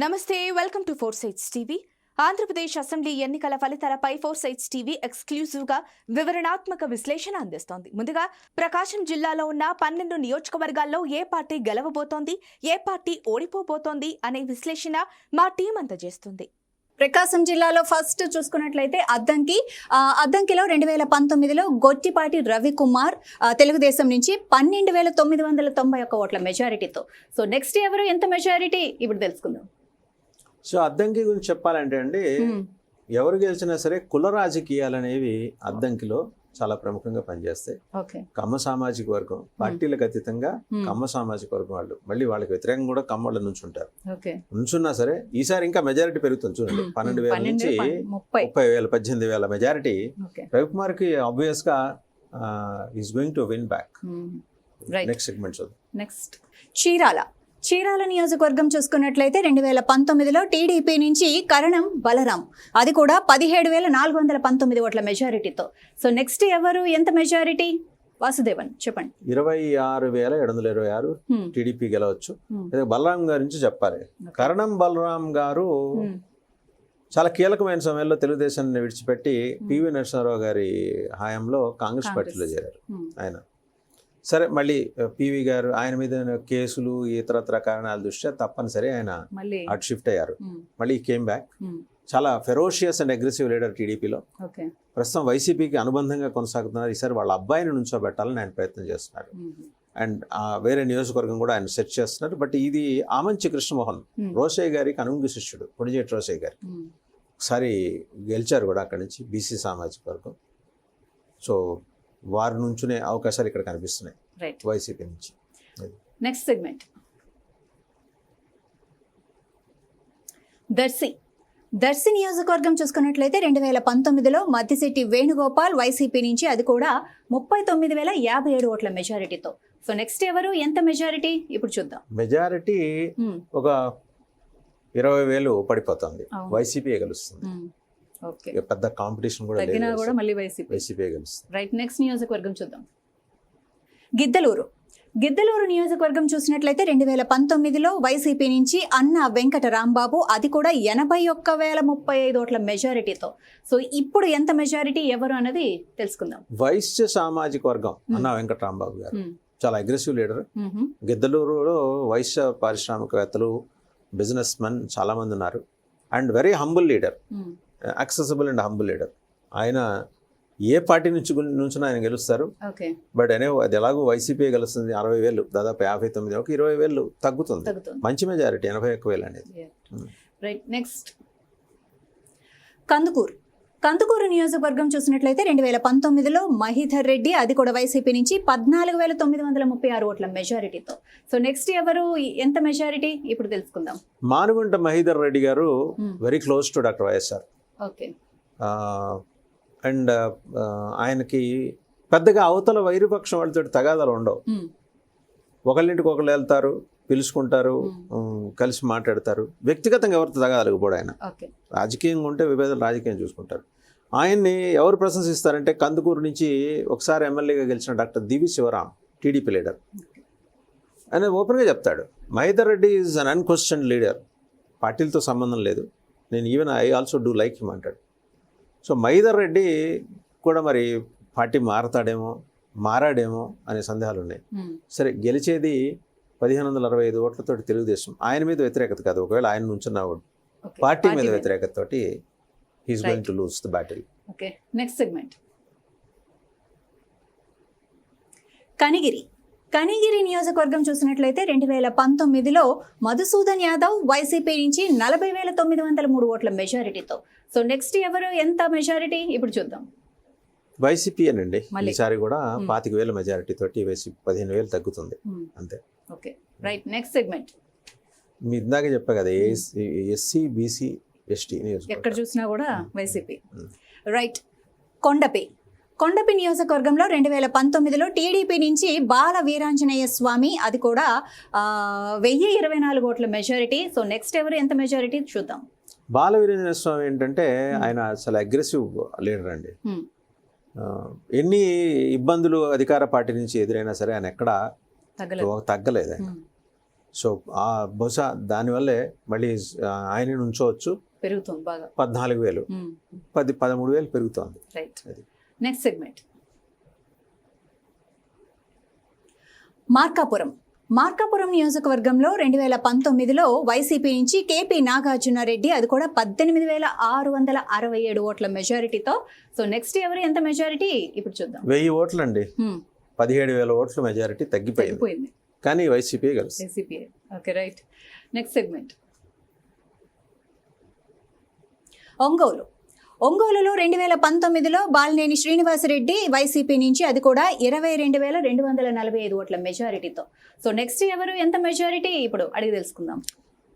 నమస్తే, welcome to four sights TV. Andhra Pradesh assembly ఎన్నికల ఫలితాలపై ఫోర్ సైట్స్ టీవీ ఎక్స్క్లూజివ్ గా వివరణాత్మక విశ్లేషణ అందిస్తోంది. ముందుగా ప్రకాశం జిల్లాలో ఉన్న 12 నియోజకవర్గాల్లో ఏ పార్టీ గెలవబోతోంది, ఏ పార్టీ ఓడిపోబోతోంది అనే విశ్లేషణ మా టీం అంతా చేస్తుంది. ప్రకాశం జిల్లాలో ఫస్ట్ చూసుకున్నట్లయితే అద్దంకిలో 2019లో గొట్టిపాటి రవికుమార్ తెలుగుదేశం నుంచి 12,991 ఓట్ల మెజారిటీతో. సో నెక్స్ట్ ఎవరు ఎంత మెజారిటీ ఇప్పుడు తెలుసుకుందాం. సో అద్దంకి గురించి చెప్పాలంటే అండి, ఎవరు గెలిచినా సరే కుల రాజకీయాలు అనేవి అద్దంకిలో చాలా ప్రముఖంగా పనిచేస్తాయి. కమ్మ సామాజిక వర్గం పార్టీలకు అతీతంగా కమ్మ సామాజిక వర్గం వాళ్ళు మళ్ళీ వాళ్ళకి వ్యతిరేకంగా కూడా కమ్మళ్ళు నుంచుంటారు. నుంచున్నా సరే ఈసారి ఇంకా మెజారిటీ పెరుగుతుంది. చూడండి, 12,000 నుంచి 30,000 18,000 మెజారిటీ రవికుమార్ కి ఆబ్వియస్ గా is going to win back. Next segment చూద్దాం. నెక్స్ట్ చీరాల నియోజకవర్గం చూసుకున్నట్లయితే 2019లో టీడీపీ నుంచి కరణం బలరాం, అది కూడా 17,419 ఓట్ల మెజారిటీతో. సో నెక్స్ట్ ఎవరు ఎంత మెజారిటీ? వాసుదేవన్ చెప్పండి. 26,726 టీడీపీ గెలవచ్చు. బలరాం గారి నుంచి చెప్పాలి. కరణం బలరాం గారు చాలా కీలకమైన సమయంలో తెలుగుదేశాన్ని విడిచిపెట్టి పివి నరసింహారావు గారి హయాంలో కాంగ్రెస్ పార్టీలో చేరారు. ఆయన సరే మళ్ళీ పివి గారు ఆయన మీద కేసులు ఇతరత్ర కారణాల దృష్ట్యా తప్పనిసరి ఆయన అటు షిఫ్ట్ అయ్యారు. మళ్ళీ కేమ్ బ్యాక్. చాలా ఫెరోషియస్ అండ్ అగ్రెసివ్ లీడర్ టీడీపీలో. ప్రస్తుతం వైసీపీకి అనుబంధంగా కొనసాగుతున్నారు. ఈసారి వాళ్ళ అబ్బాయిని నుంచోబెట్టాలని ఆయన ప్రయత్నం చేస్తున్నారు. అండ్ వేరే నియోజకవర్గం కూడా ఆయన సెర్చ్ చేస్తున్నారు. బట్ ఇది ఆమంచి కృష్ణమోహన్ రోసయ్య గారికి అనుంగి శిష్యుడు, కొణిజేటి రోసయ్య గారికి. ఒకసారి గెలిచారు కూడా అక్కడి నుంచి బీసీ సామాజిక వర్గం. సో వారి నుంచునే అవకాశాలు ఇక్కడ కనిపిస్తున్నాయి వైసీపీ నుంచి. నెక్స్ట్ సెగ్మెంట్ దర్శి నియోజకవర్గం చూసుకున్నట్లయితే 2019లో మద్దిశెట్టి వేణుగోపాల్ వైసీపీ నుంచి, అది కూడా 39,057 ఓట్ల మెజారిటీతో. సో నెక్స్ట్ ఎవరు ఎంత మెజారిటీ ఇప్పుడు చూద్దాం. మెజారిటీ ఒక 20,000 పడిపోతుంది. వైసీపీ గెలుస్తుంది. పెద్ద కాంపిటీషన్ కూడా మళ్ళీ వైసీపీ గెలుస్తుంది. రైట్, నెక్స్ట్ నియోజకవర్గం చూద్దాం. గిద్దలూరు నియోజకవర్గం చూసినట్లయితే 2019లో వైసీపీ నుంచి అన్న వెంకట రాంబాబు, అది కూడా 81,035 ఓట్ల మెజారిటీతో. సో ఇప్పుడు ఎంత మెజారిటీ ఎవరు అన్నది తెలుసుకుందాం. వైశ్య సామాజిక వర్గం అన్న వెంకట రాంబాబు గారు చాలా అగ్రెసివ్ లీడర్. గిద్దలూరులో వైశ్య పారిశ్రామికవేత్తలు, బిజినెస్ మెన్ చాలా మంది ఉన్నారు. And very humble leader, accessible and humble leader. ఆయన ఏ పార్టీ నుంచి ఆయన గెలుస్తారు. బట్ అది ఎలాగో వైసీపీ గెలుస్తుంది. 60,000 దాదాపు 59, ఒక 20,000 తగ్గుతుంది. మంచి మెజారిటీ 81,000 అనేది. రైట్, నెక్స్ట్ కందుకూరు నియోజకవర్గం చూసినట్లయితే 2019లో మహీధర్ రెడ్డి, అది కూడా వైసీపీ నుంచి 14,936 ఓట్ల మెజారిటీతో. సో నెక్స్ట్ ఎవరు ఎంత మెజారిటీ ఇప్పుడు తెలుసుకుందాం. మానుగుంట మహీధర్ రెడ్డి గారు very close to doctor YSR. And ఆయనకి పెద్దగా అవతల వైరుపక్షం వాళ్ళతో తగాదాలు ఉండవు. ఒకళ్ళింటికి ఒకళ్ళు వెళ్తారు, పిలుచుకుంటారు, కలిసి మాట్లాడతారు. వ్యక్తిగతంగా ఎవరితో తగాదాలు కూడా ఆయన. రాజకీయంగా ఉంటే విభేదాలు రాజకీయం చూసుకుంటారు. ఆయన్ని ఎవరు ప్రశంసిస్తారంటే కందుకూరు నుంచి ఒకసారి ఎమ్మెల్యేగా గెలిచిన doctor Divi Sivaram, TDP leader. ఆయన ఓపెన్గా చెప్తాడు, Mahidhar Reddy is an unquestioned leader, పార్టీలతో సంబంధం లేదు, నేను even I also do like him అంటాడు. సో మహీధర్ రెడ్డి కూడా మరి పార్టీ మారాడేమో అనే సందేహాలు ఉన్నాయి. సరే, గెలిచేది 1,565 ఓట్లతో తెలుగుదేశం. ఆయన మీద వ్యతిరేకత కాదు, ఒకవేళ ఆయన నుంచున్న పార్టీ మీద వ్యతిరేకతతోటి he's going to lose the battle. Okay, next segment Kanigiri నియోజకవర్గం చూసినట్లయితే 2019లో మధుసూదన్ యాదవ్ వైసీపీ నుంచి 40,903 ఓట్ల మెజారిటీతో. సో నెక్స్ట్ ఎవరు ఎంత మెజారిటీ ఇప్పుడు చూద్దాం. వైసీపీ అనండి ఈసారి కూడా 25,000 మెజారిటీ తోటి వైసీపీ 15,000 తగ్గుతుంది అంతే. ఓకే, రైట్, నెక్స్ట్ సెగ్మెంట్ మీ ఇందాక చెప్పా కదా, ఎస్సీ బీసీ ఎస్టీ ఎక్కడ చూసినా కూడా వైసీపీ. రైట్, కొండపి నియోజకవర్గంలో 2019లో టీడీపీ నుంచి బాల వీరాంజనేయ స్వామి, అది కూడా 1,024 ఓట్ల మెజారిటీ. సో నెక్స్ట్ ఎవరు ఎంత మెజారిటీ చూద్దాం. బాల వీరాంజనేయ స్వామి ఏంటంటే ఆయన చాలా అగ్రెసివ్ లీడర్ అండి. ఎన్ని ఇబ్బందులు అధికార పార్టీ నుంచి ఎదురైనా సరే ఆయన ఎక్కడా తగ్గలేదు. ఆయన సో బహుశా దానివల్లే మళ్ళీ ఆయన ఉంచవచ్చు. పెరుగుతుంది బాగా. 14,000 13,000 పెరుగుతోంది. రైట్. అది. నెక్స్ట్ సెగ్మెంట్ మార్కాపురం నియోజకవర్గంలో 2019లో వైసీపీ నుంచి కేపీ నాగార్జునారెడ్డి, అది కూడా 18,667 ఓట్ల మెజారిటీతో. సో నెక్స్ట్ ఎవరు ఎంత మెజారిటీ ఇప్పుడు చూద్దాం. 1000 ఓట్లు అండి. 17,000 ఓట్ల మెజారిటీ తగ్గిపోయింది. కానీ వైసీపీ గెలుస్తుంది. YCP. Okay, right. Next segment ఒంగోలులో 2019లో బాలినేని శ్రీనివాసరెడ్డి వైసీపీ నుంచి, అది కూడా 22,245 ఓట్ల మెజారిటీతో. సో నెక్స్ట్ ఎవరు ఎంత మెజారిటీ ఇప్పుడు అడిగి తెలుసుకుందాం.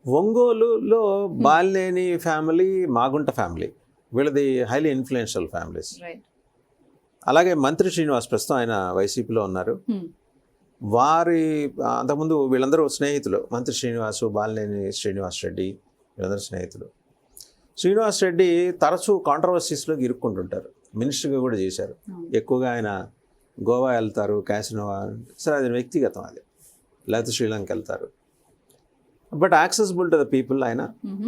ఒంగోలులో బాలినేని ఫ్యామిలీ, మాగుంట ఫ్యామిలీ, వీళ్ళది హైలీ ఇన్ఫ్లుయెన్షియల్ ఫ్యామిలీస్. అలాగే మంత్రి శ్రీనివాస్ ప్రస్తుతం ఆయన వైసీపీలో ఉన్నారు. వారి అంతకుముందు వీళ్ళందరూ స్నేహితులు. మంత్రి శ్రీనివాసు, బాలినేని శ్రీనివాస్ రెడ్డి వీళ్ళందరూ స్నేహితులు. శ్రీనివాస్ రెడ్డి తరచూ కాంట్రవర్సీస్లోకి ఇరుక్కుంటుంటారు. మినిస్టర్గా కూడా చేశారు. ఎక్కువగా ఆయన గోవా వెళ్తారు, క్యాసినో, సరే అది వ్యక్తిగతం, అది లేకపోతే శ్రీలంక వెళ్తారు. But accessible to the people.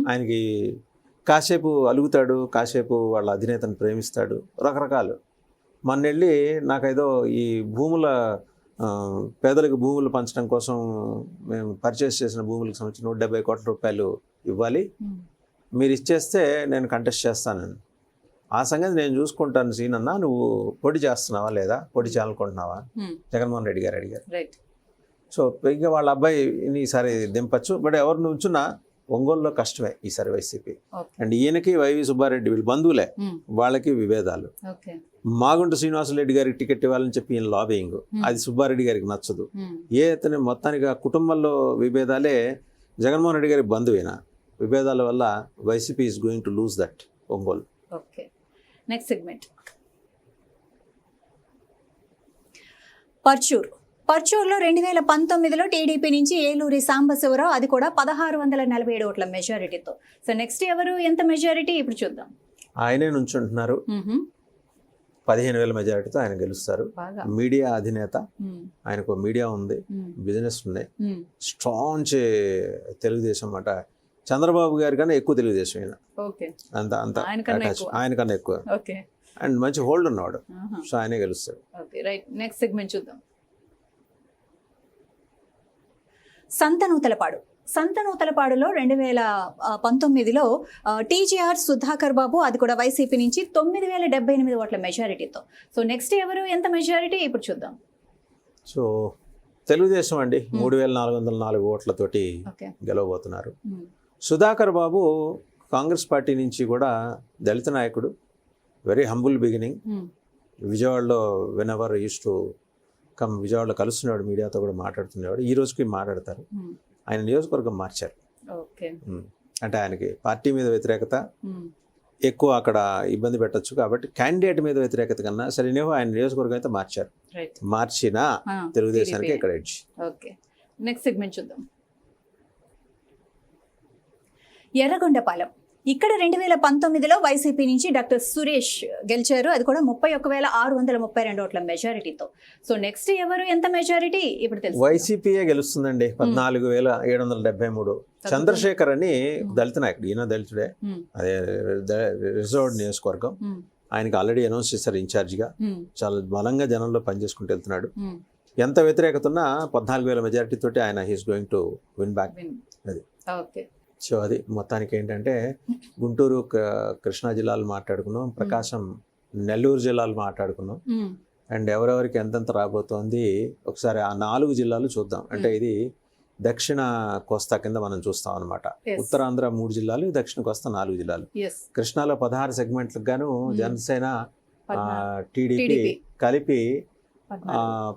ఆయనకి కాసేపు అలుగుతాడు, కాసేపు వాళ్ళ అధినేతను ప్రేమిస్తాడు, రకరకాలు. మొన్నెళ్ళి నాకేదో ఈ పేదలకు భూములు పంచడం కోసం మేము పర్చేస్ చేసిన భూములకు సంబంధించి 170 కోట్ల రూపాయలు ఇవ్వాలి, మీరు ఇచ్చేస్తే నేను కంటెస్ట్ చేస్తానని. ఆ సంగతి నేను చూసుకుంటాను సీనన్నా, నువ్వు పోటీ చేస్తున్నావా లేదా, పోటీ చేయాలనుకుంటున్నావా, జగన్మోహన్ రెడ్డి గారు అడిగారు. సో ఇంకా వాళ్ళ అబ్బాయిని ఈసారి దింపచ్చు. బట్ ఎవరు నుంచున్నా ఒంగోలులో కష్టమే ఈసారి వైసీపీ. అండ్ ఈయనకి వైవి సుబ్బారెడ్డి వీళ్ళు బంధువులే, వాళ్ళకి విభేదాలు. మాగుంట శ్రీనివాసరెడ్డి గారికి టికెట్ ఇవ్వాలని చెప్పి ఈయన లాబింగ్, అది సుబ్బారెడ్డి గారికి నచ్చదు. అతని మొత్తానికి కుటుంబంలో విభేదాలే జగన్మోహన్ రెడ్డి గారికి బంధువేనా. విభేదాల వల్ల YCP is going to lose that Ongole. Okay, next segment పర్చూర్లో 2019లో టీడీపీ నుంచి ఏలూరి సాంబశివరావు, అది కూడా 1647 ఓట్ల మెజారిటీతో. సో నెక్స్ట్ ఎవరు ఎంత మెజారిటీ ఇప్పుడు చూద్దాం. ఆయనే నుంచుంటున్నారు. 15,000 మెజారిటీతో ఆయన గెలుస్తారు. మీడియా అధినేత, ఆయనకు మీడియా ఉంది, బిజినెస్ ఉన్నాయి, స్ట్రాంగ్ తెలుగుదేశం అన్నమాట. చంద్రబాబు గారి కన్నా ఎక్కువ తెలుగుదేశం ఆయన, అంత ఆయనకన్నా ఎక్కువ. అండ్ మంచి హోల్డ్ ఉన్నాడు. సో ఆయనే గెలుస్తాడు. నెక్స్ట్ సెగ్మెంట్ చూద్దాం. సంతనూతలపాడులో 2019లో టీజీఆర్ సుధాకర్ బాబు, అది కూడా వైసీపీ నుంచి 9,078 ఓట్ల మెజారిటీతో. సో నెక్స్ట్ ఎవరు ఎంత మెజారిటీ ఇప్పుడు చూద్దాం. సో తెలుగుదేశం అండి 3,404 ఓట్లతోటి గెలవబోతున్నారు. సుధాకర్ బాబు కాంగ్రెస్ పార్టీ నుంచి కూడా దళిత నాయకుడు, వెరీ హంబుల్ బిగినింగ్. విజయవాడలో వెనెవర్ యూస్ టు కమ్, విజయవాడలో కలుస్తున్నాడు, మీడియాతో కూడా మాట్లాడుతున్నాడు. ఈ రోజుకి మాట్లాడతారు. ఆయన నియోజకవర్గం మార్చారు. అంటే ఆయనకి పార్టీ మీద వ్యతిరేకత ఎక్కువ, అక్కడ ఇబ్బంది పెట్టచ్చు కాబట్టి క్యాండిడేట్ మీద వ్యతిరేకత కన్నా సరేనేమో ఆయన నియోజకవర్గం అయితే మార్చారు. మార్చినా తెలుగుదేశానికి ఇక్కడ ఎడ్జ్. ఓకే, నెక్స్ట్ సెగ్మెంట్ చూద్దాం. ఎర్రగొండపాలెం, ఇక్కడ 2019లో వైసీపీ నుంచి డాక్టర్ సురేష్ గెలిచారు, అది కూడా 31,632 ఓట్ల మెజారిటీతో. సో నెక్స్ట్ ఎవరు ఎంత మెజారిటీ ఇప్పుడు తెలుసు. వైసీపీయే గెలుస్తుందండి 14,773. చంద్రశేఖర్ అని దళిత నాయకుడు, ఈయన దళితుడే, అదే రిజర్వ్డ్ నియోజకవర్గం. ఆయనకి ఆల్రెడీ అనౌన్స్ చేశారు ఇన్ఛార్జిగా. చాలా బలంగా జనంలో పనిచేసుకుంటూ వెళ్తున్నాడు. ఎంత వ్యతిరేకత ఉన్నా 14,000 మెజారిటీ తోటి ఆయన he's going to win back. అది సో అది మొత్తానికి ఏంటంటే గుంటూరు, కృష్ణా జిల్లాలు మాట్లాడుకున్నాం, ప్రకాశం, నెల్లూరు జిల్లాలు మాట్లాడుకున్నాం. అండ్ ఎవరెవరికి ఎంతెంత రాబోతోంది ఒకసారి ఆ 4 జిల్లాలు చూద్దాం. అంటే ఇది దక్షిణ కోస్తా కింద మనం చూస్తాం అనమాట. ఉత్తరాంధ్ర 3 జిల్లాలు, దక్షిణ కోస్తా 4 జిల్లాలు. కృష్ణాలో 16 సెగ్మెంట్లకు గాను జనసేన, టీడీపీ కలిపి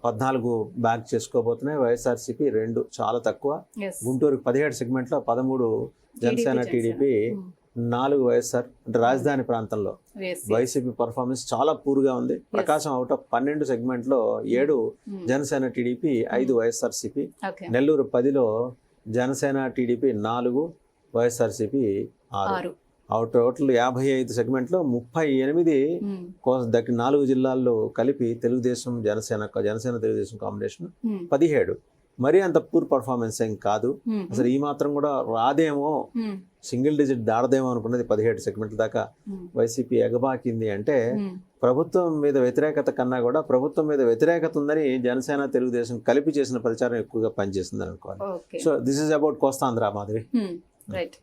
14 బ్యాక్ చేసుకోబోతున్నాయి. వైఎస్ఆర్సీపీ 2, చాలా తక్కువ. గుంటూరుకి 17 సెగ్మెంట్లో 13 జనసేన, టీడీపీ 4 వైఎస్ఆర్. అంటే రాజధాని ప్రాంతంలో వైసీపీ పర్ఫార్మెన్స్ చాలా పూర్గా ఉంది. ప్రకాశం అవుట్ ఆఫ్ 12 సెగ్మెంట్లో 7 జనసేన, టీడీపీ, 5 వైఎస్ఆర్సీపీ. నెల్లూరు 10లో జనసేన, టీడీపీ 4, వైఎస్ఆర్సీపీ 6. టోటల్ 55 సెగ్మెంట్లో 38 4 జిల్లాల్లో కలిపి తెలుగుదేశం, జనసేన తెలుగుదేశం కాంబినేషన్ 17. మరీ అంత పూర్ పర్ఫార్మెన్స్ ఏం కాదు. అసలు ఈ మాత్రం కూడా రాదేమో, సింగిల్ డిజిట్ దాడదేమో అనుకున్నది 17 సెగ్మెంట్ల దాకా వైసీపీ ఎగబాకింది. అంటే ప్రభుత్వం మీద వ్యతిరేకత కన్నా కూడా ప్రభుత్వం మీద వ్యతిరేకత ఉందని జనసేన తెలుగుదేశం కలిపి చేసిన ప్రచారం ఎక్కువగా పనిచేసిందని అనుకోవాలి. So this is about Kostandhra Madhavi. Right.